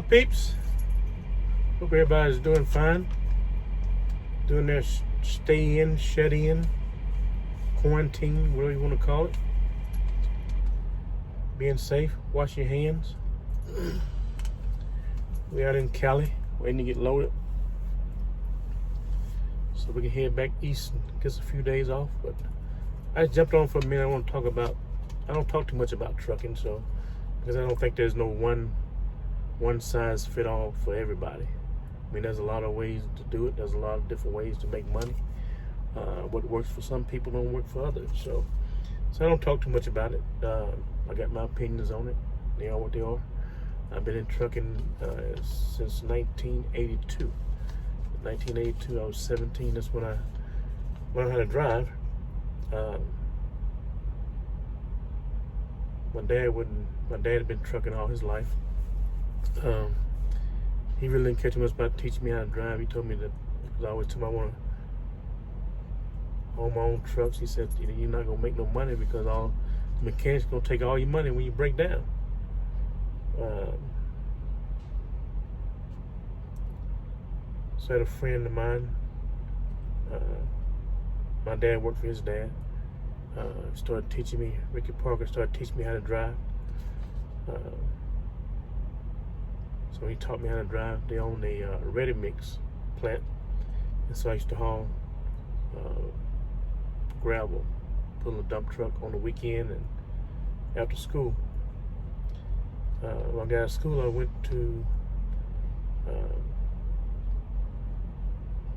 peeps? Hope everybody's doing fine. Doing their stay in, shut in, quarantine, whatever you want to call it. Being safe, wash your hands. We out in Cali, waiting to get loaded, so we can head back east and get us a few days off. But I jumped on for a minute. I don't talk too much about trucking, so because I don't think there's no one size fit all for everybody. I mean, there's a lot of ways to do it. There's a lot of different ways to make money. What works for some people don't work for others. So I don't talk too much about it. I got my opinions on it. They are what they are. I've been in trucking since 1982. 1982, I was 17. That's when I learned how to drive. My dad had been trucking all his life. He really didn't catch much about teaching me how to drive. He told me that, because I always told him I want to own my own trucks. He said, you're not going to make no money because all the mechanics going to take all your money when you break down. So I had a friend of mine. My dad worked for his dad. Started teaching me, Ricky Parker started teaching me how to drive. So he taught me how to drive. They own a ready mix plant. And so I used to haul gravel, put in a dump truck on the weekend and after school. When I got out of school, I went to,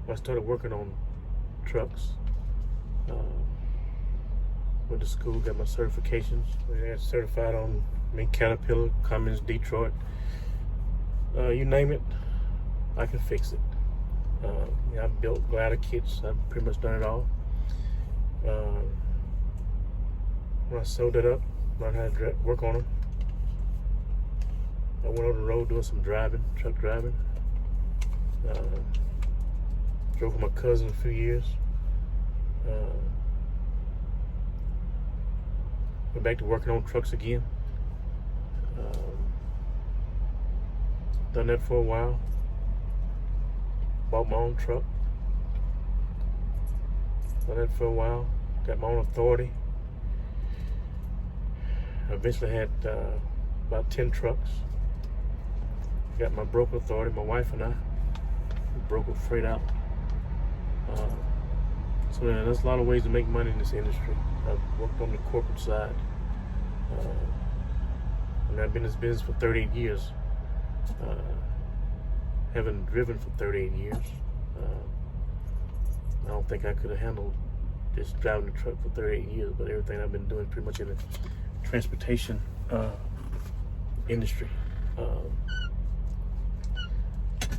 I started working on trucks. Went to school, got my certifications. I got certified on Caterpillar, Cummins, Detroit. You name it, I can fix it. I've built glider kits. I've pretty much done it all. When I sewed it up, learned how to work on them. I went on the road doing some driving, truck driving. Drove for my cousin a few years. Went back to working on trucks again. Done that for a while. Bought my own truck. Done that for a while. Got my own authority. I eventually had about 10 trucks. Got my broker authority, my wife and I. We broker freight out. So there's a lot of ways to make money in this industry. I've worked on the corporate side. I've been in this business for 38 years. Having driven for 38 years, I don't think I could have handled just driving the truck for 38 years, but everything I've been doing pretty much in the transportation industry.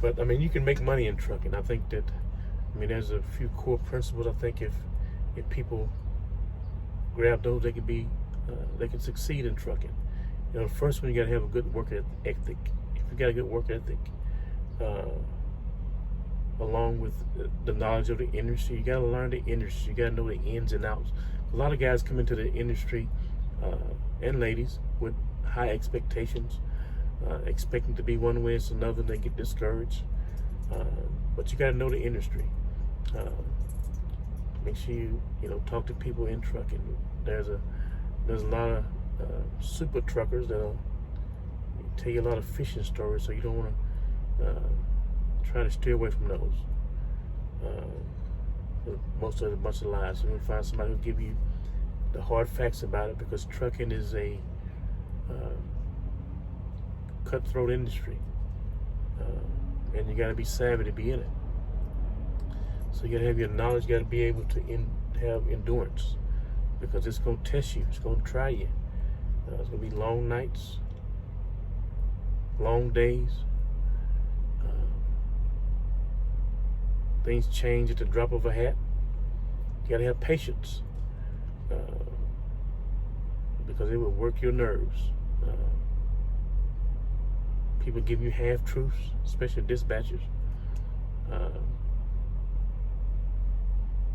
But I mean, you can make money in trucking. I think that, there's a few core principles. I think if people grab those, they can succeed in trucking. The first one, you got to have a good work ethic. If you got a good work ethic, along with the knowledge of the industry, you got to learn the industry. You got to know the ins and outs. A lot of guys come into the industry, and ladies, with high expectations, expecting to be one way or another, and they get discouraged. But you got to know the industry. Make sure you talk to people in trucking. There's a lot of super truckers that'll tell you a lot of fishing stories, so you don't want to try to steer away from those. Most of it is a bunch of lies. So you'll find somebody who'll give you the hard facts about it, because trucking is a cutthroat industry, and you got to be savvy to be in it. So you got to have your knowledge. You got to be able to have endurance, because it's going to test you. It's going to try you. It's going to be long nights, long days. Things change at the drop of a hat. You got to have patience, because it will work your nerves. People give you half truths, especially dispatchers.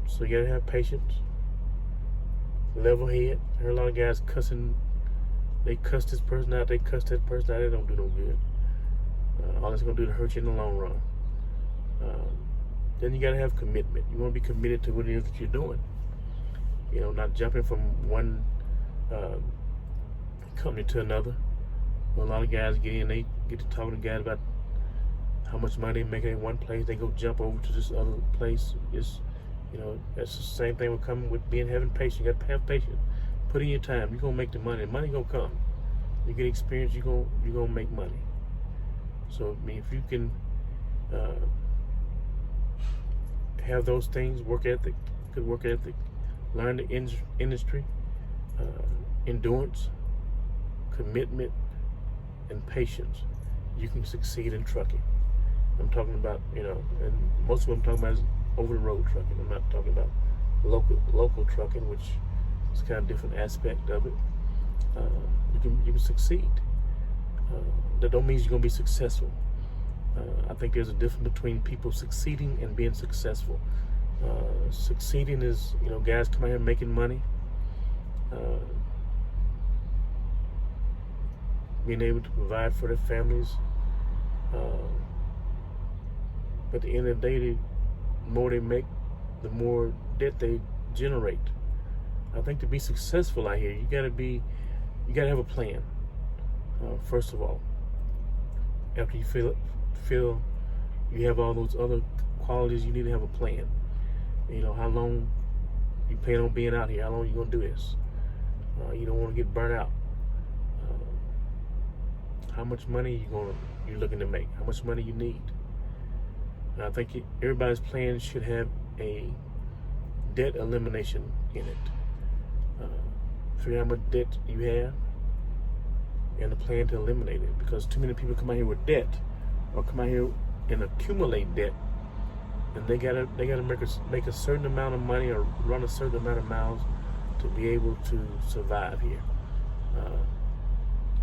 So you gotta have patience, level head. I heard a lot of guys cussing. They cuss this person out, they cuss that person out. They don't do no good. All it's going to do is hurt you in the long run. Then you got to have commitment. You want to be committed to what it is that you're doing. You know, not jumping from one company to another. Well, a lot of guys get in, they get to talking to guys about how much money they're making in one place. They go jump over to this other place. It's, you know, that's the same thing with coming with having patience. You got to have patience. Put in your time. You're gonna make the money. The money gonna come. You get experience. You're gonna make money. So I mean, if you can have those things, work ethic, good work ethic, learn the industry, endurance, commitment, and patience, you can succeed in trucking. I'm talking about, you know, and most of what I'm talking about is over the road trucking. I'm not talking about local trucking, which is kind of different aspect of it. You can succeed. That don't mean you're gonna be successful. I think there's a difference between people succeeding and being successful. Succeeding is, you know, guys come out here making money, being able to provide for their families. But at the end of the day, the more they make, the more debt they generate. I think to be successful out here, you gotta have a plan. First of all, after you feel you have all those other qualities, you need to have a plan. You know, how long you plan on being out here, how long you gonna do this. You don't want to get burnt out. How much money you're looking to make, how much money you need. And I think everybody's plan should have a debt elimination in it. Figure out how much debt you have and a plan to eliminate it, because too many people come out here with debt or come out here and accumulate debt, and they gotta make a certain amount of money or run a certain amount of miles to be able to survive here.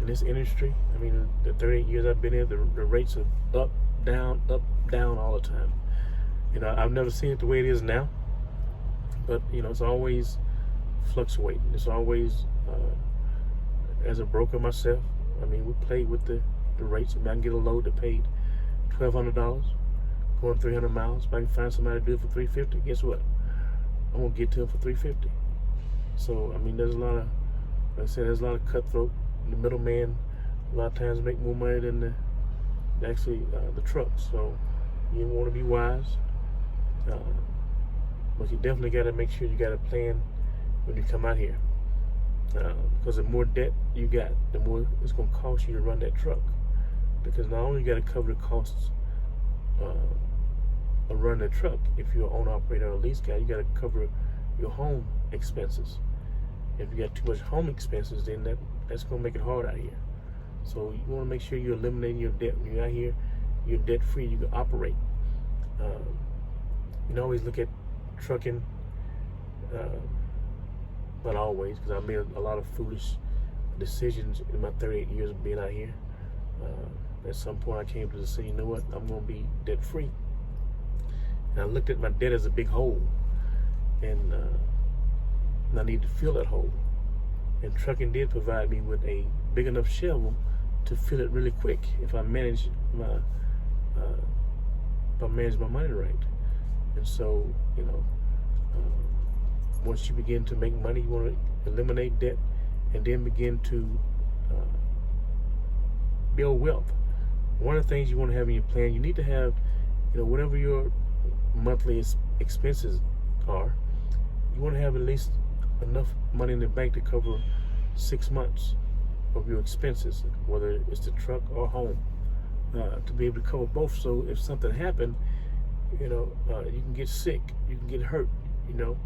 In this industry, I mean, the 38 years I've been here, the rates are up, down all the time. You know, I've never seen it the way it is now, but you know, it's always fluctuating. It's always, as a broker myself, I mean, we play with the rates. If I can get a load that paid $1,200, going 300 miles, if I can find somebody to do it for $350, guess what? I'm gonna get to it for $350. So I mean, there's a lot of, like I said, there's a lot of cutthroat. The middleman a lot of times make more money than the trucks. So you want to be wise, but you definitely got to make sure you got a plan when you come out here, because the more debt you got, the more it's going to cost you to run that truck. Because not only you got to cover the costs of running the truck, if you're an owner operator or a lease guy, you got to cover your home expenses. If you got too much home expenses, then that's going to make it hard out here. So you want to make sure you're eliminating your debt. When you're out here, you're debt free, you can operate. You can always look at trucking, not always, because I made a lot of foolish decisions in my 38 years of being out here. At some point I came to the decision, you know what, I'm going to be debt free. And I looked at my debt as a big hole, and I need to fill that hole. And trucking did provide me with a big enough shovel to fill it really quick if I manage my money right. And so, you know, once you begin to make money, you want to eliminate debt, and then begin to build wealth. One of the things you want to have in your plan, you need to have, you know, whatever your monthly expenses are, you want to have at least enough money in the bank to cover 6 months of your expenses, whether it's the truck or home, to be able to cover both. So if something happened, you know, you can get sick, you can get hurt, you know,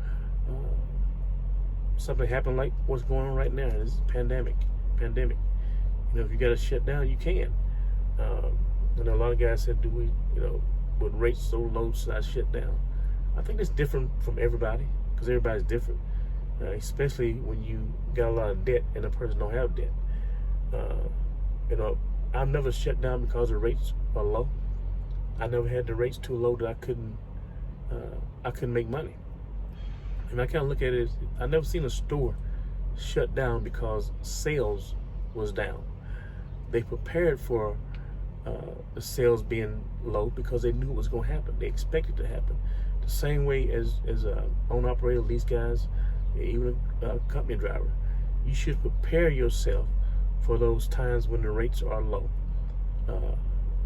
something happened like what's going on right now. This is pandemic. You know, if you got to shut down, you can. And a lot of guys said, do we, you know, with rates so low, should I shut down? I think it's different from everybody, because everybody's different. Especially when you got a lot of debt and a person don't have debt. You know, I've never shut down because the rates are low. I never had the rates too low that I couldn't make money. And I kind of look at it as, I never seen a store shut down because sales was down. They prepared for the sales being low because they knew it was going to happen. They expected it to happen. The same way as owner operator, lease guys, even a company driver. You should prepare yourself for those times when the rates are low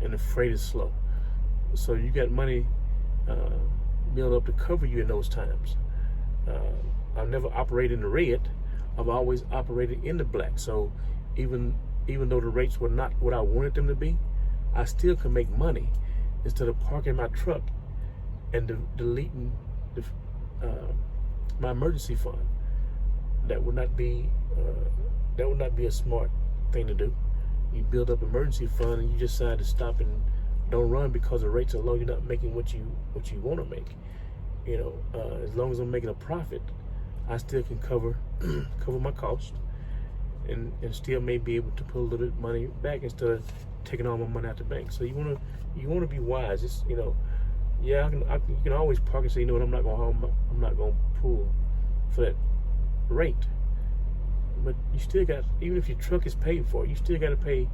and the freight is slow. So you got money built up to cover you in those times. I've never operated in the red. I've always operated in the black. So even though the rates were not what I wanted them to be, I still can make money instead of parking my truck and deleting my emergency fund. That would not be a smart thing to do. You build up emergency fund and you decide to stop and don't run because the rates are low. You're not making what you want to make. As long as I'm making a profit, I still can cover my cost and still may be able to put a little bit of money back instead of taking all my money out the bank. So you want to be wise. It's, you can always park and say, what, I'm not going to pull for that rate. But you still got, even if your truck is paid for, you still got to pay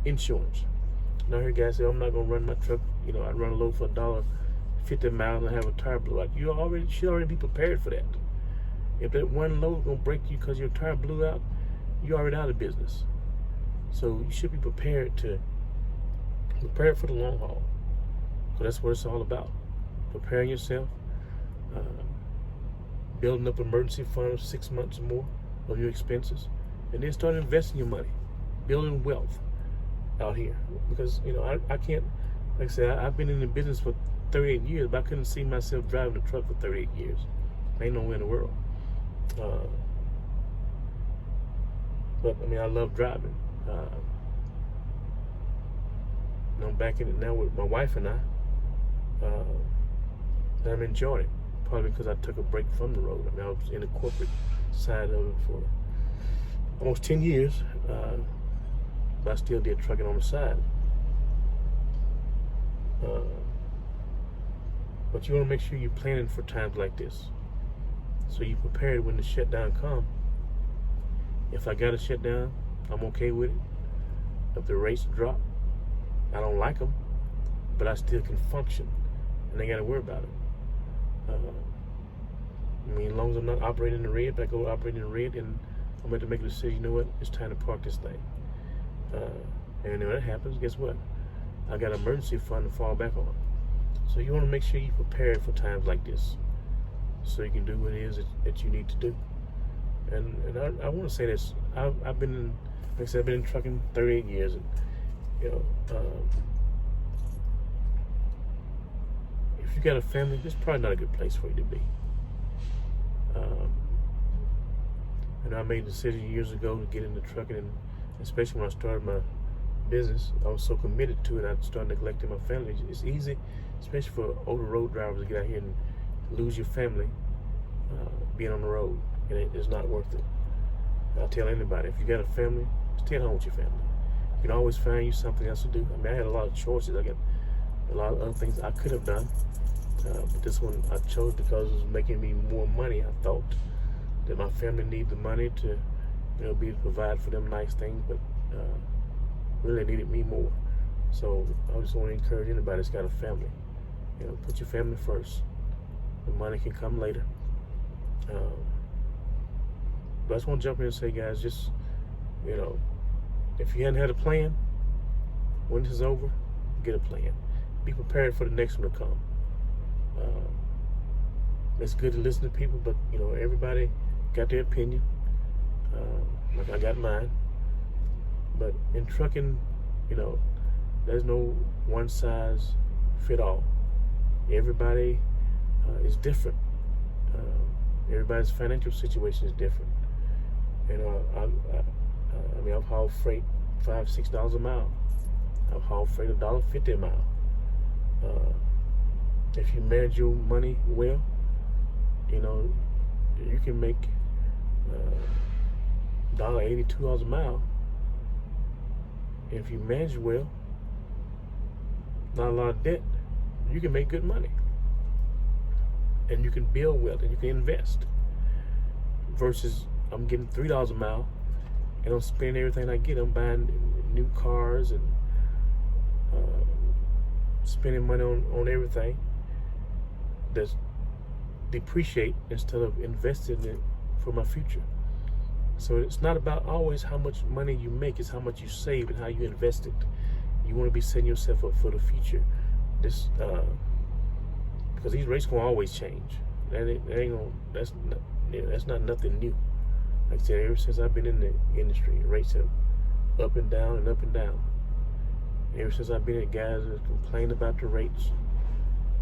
insurance. Now I hear guys say, I'm not going to run my truck. I run a load for $1.50 miles and have a tire blew out. You should already be prepared for that. If that one load is going to break you because your tire blew out, you're already out of business. So you should be prepared for the long haul. So that's what it's all about. Preparing yourself, building up emergency funds 6 months or more of your expenses, and then start investing your money, building wealth out here. Because I can't, like I said, I've been in the business for 38 years, but I couldn't see myself driving a truck for 38 years. Ain't nowhere in the world. But I love driving. I'm back in it now with my wife and I. And I'm enjoying it, probably because I took a break from the road. I was in the corporate side of it for almost 10 years, but I still did trucking on the side. But you want to make sure you're planning for times like this, so you're prepared when the shutdown comes. If I got to shut down, I'm okay with it. If the rates drop, I don't like them, but I still can function, and I got to worry about it. As long as I'm not operating in the red, but I go operating in the red, and I'm going to make a decision. It's time to park this thing. And when that happens, guess what? I got an emergency fund to fall back on. So you want to make sure you're prepared for times like this, so you can do what it is that you need to do. And I want to say this: I've been in trucking 38 years, and if you got a family, this is probably not a good place for you to be. And I made a decision years ago to get into trucking, and especially when I started my business, I was so committed to it, I started neglecting my family. It's easy, especially for older road drivers, to get out here and lose your family being on the road, and it's not worth it. I tell anybody, if you got a family, stay at home with your family. You can always find you something else to do. I had a lot of choices. I got a lot of other things I could have done, but this one I chose because it was making me more money. I thought that my family needed the money to, be to provide for them nice things, but really needed me more. So I just want to encourage anybody that's got a family, put your family first. The money can come later. But I just want to jump in and say, guys, just, if you hadn't had a plan, when this is over, get a plan. Be prepared for the next one to come. It's good to listen to people, but, everybody got their opinion. Like I got mine. But in trucking, there's no one size fit all. Everybody is different. Everybody's financial situation is different. I've hauled freight $5-6 a mile. I've hauled freight $1.50 a mile. If you manage your money well, you can make $1.80, $2 a mile. If you manage well, not a lot of debt, you can make good money. And you can build wealth, and you can invest. Versus I'm getting $3 a mile, and I'm spending everything I get. I'm buying new cars and spending money on everything that's depreciate instead of investing it for my future. So it's not about always how much money you make, it's how much you save and how you invest it. You want to be setting yourself up for the future. This because these rates gonna always change. That's not nothing new. Like I said, ever since I've been in the industry, rates have up and down and up and down. Ever since I've been at guys that complain about the rates,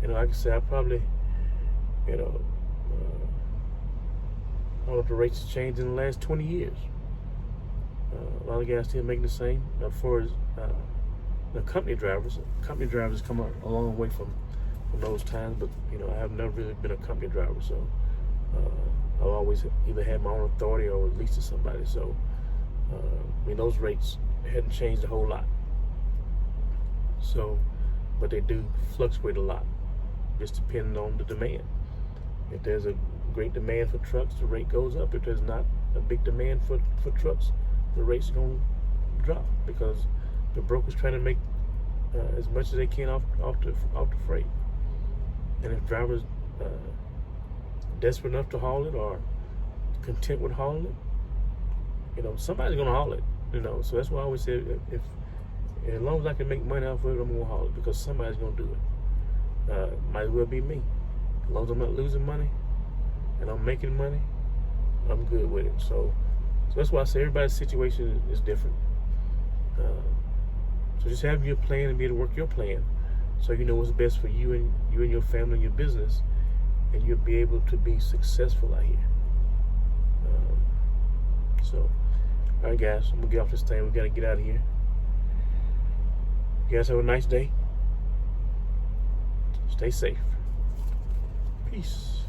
like I said, I probably, I don't know if the rates have changed in the last 20 years. A lot of guys still making the same. As far as the company drivers come a long way from those times, but I have never really been a company driver, so I've always either had my own authority or was leased to somebody. So those rates hadn't changed a whole lot. So, but they do fluctuate a lot, just depending on the demand. If there's a great demand for trucks, the rate goes up. If there's not a big demand for trucks, the rate's going to drop because the broker's trying to make as much as they can off the freight. And if drivers desperate enough to haul it or content with hauling it, somebody's going to haul it. So that's why I always say, if as long as I can make money off of it, I'm going to haul it because somebody's going to do it. Might as well be me. As long as I'm not losing money and I'm making money, I'm good with it. So that's why I say everybody's situation is different. So just have your plan and be able to work your plan, so you know what's best for you and your family and your business, and you'll be able to be successful out here. So, all right, guys, I'm gonna get off this thing. We gotta get out of here. You guys have a nice day. Stay safe. Peace.